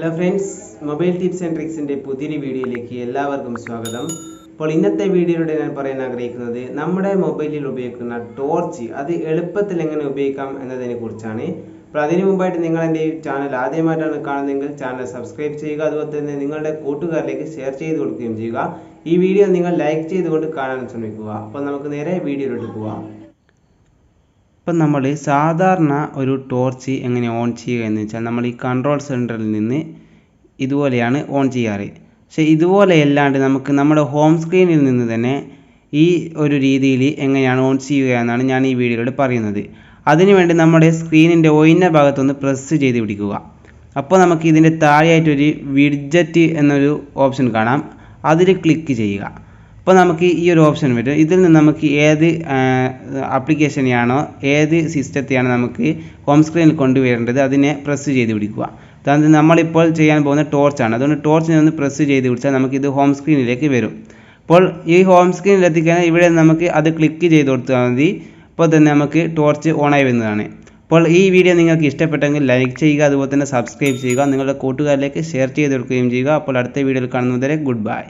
Hello friends, mobile tips and ട്രിക്സിൻ്റെ പുതിയൊരു വീഡിയോയിലേക്ക് എല്ലാവർക്കും സ്വാഗതം. അപ്പോൾ ഇന്നത്തെ വീഡിയോയിലൂടെ ഞാൻ പറയാൻ ആഗ്രഹിക്കുന്നത് നമ്മുടെ മൊബൈലിൽ ഉപയോഗിക്കുന്ന ടോർച്ച് അത് എളുപ്പത്തിൽ എങ്ങനെ ഉപയോഗിക്കാം എന്നതിനെ കുറിച്ചാണ്. അപ്പോൾ അതിനു മുമ്പായിട്ട് നിങ്ങൾ എൻ്റെ ഈ ചാനൽ ആദ്യമായിട്ടാണ് കാണുന്നതെങ്കിൽ ചാനൽ സബ്സ്ക്രൈബ് ചെയ്യുക. അതുപോലെ തന്നെ നിങ്ങളുടെ കൂട്ടുകാരിലേക്ക് ഷെയർ ചെയ്ത് കൊടുക്കുകയും ചെയ്യുക. ഈ വീഡിയോ നിങ്ങൾ ലൈക്ക് ചെയ്തുകൊണ്ട് കാണാൻ ശ്രമിക്കുക. അപ്പോൾ നമുക്ക് നേരെ വീഡിയോയിലോട്ട് പോകാം. ഇപ്പം നമ്മൾ സാധാരണ ഒരു ടോർച്ച് എങ്ങനെ ഓൺ ചെയ്യുക എന്ന് വെച്ചാൽ നമ്മൾ ഈ കൺട്രോൾ സെൻറ്ററിൽ നിന്ന് ഇതുപോലെയാണ് ഓൺ ചെയ്യാറ്. പക്ഷേ ഇതുപോലെയല്ലാണ്ട് നമുക്ക് നമ്മുടെ ഹോം സ്ക്രീനിൽ നിന്ന് തന്നെ ഈ ഒരു രീതിയിൽ എങ്ങനെയാണ് ഓൺ ചെയ്യുക എന്നാണ് ഞാൻ ഈ വീഡിയോയിലൂടെ പറയുന്നത്. അതിനുവേണ്ടി നമ്മുടെ സ്ക്രീനിൻ്റെ ഒഴിഞ്ഞ ഭാഗത്തൊന്ന് പ്രസ് ചെയ്ത് പിടിക്കുക. അപ്പോൾ നമുക്ക് ഇതിൻ്റെ താഴെയായിട്ടൊരു വിഡ്ജറ്റ് എന്നൊരു ഓപ്ഷൻ കാണാം, അതിൽ ക്ലിക്ക് ചെയ്യുക. അപ്പോൾ നമുക്ക് ഈ ഒരു ഓപ്ഷൻ വരും. ഇതിൽ നിന്ന് നമുക്ക് ഏത് ആപ്ലിക്കേഷനെയാണോ ഏത് സിസ്റ്റത്തെയാണ് നമുക്ക് ഹോം സ്ക്രീനിൽ കൊണ്ടുവരേണ്ടത് അതിനെ പ്രസ് ചെയ്ത് പിടിക്കുക. അതായത് നമ്മളിപ്പോൾ ചെയ്യാൻ പോകുന്ന ടോർച്ചാണ്. അതുകൊണ്ട് ടോർച്ചിനെ ഒന്ന് പ്രസ് ചെയ്ത് പിടിച്ചാൽ നമുക്കിത് ഹോം സ്ക്രീനിലേക്ക് വരും. അപ്പോൾ ഈ ഹോം സ്ക്രീനിൽ എത്തിക്കാൻ ഇവിടെ നമുക്ക് അത് ക്ലിക്ക് ചെയ്ത് കൊടുത്താൽ മതി. അപ്പോൾ തന്നെ നമുക്ക് ടോർച്ച് ഓണായി വരുന്നതാണ്. അപ്പോൾ ഈ വീഡിയോ നിങ്ങൾക്ക് ഇഷ്ടപ്പെട്ടെങ്കിൽ ലൈക്ക് ചെയ്യുക, അതുപോലെ തന്നെ സബ്സ്ക്രൈബ് ചെയ്യുക, നിങ്ങളുടെ കൂട്ടുകാരിലേക്ക് ഷെയർ ചെയ്ത് കൊടുക്കുകയും ചെയ്യുക. അപ്പോൾ അടുത്ത വീഡിയോയിൽ കാണുന്നതുവരെ ഗുഡ് ബൈ.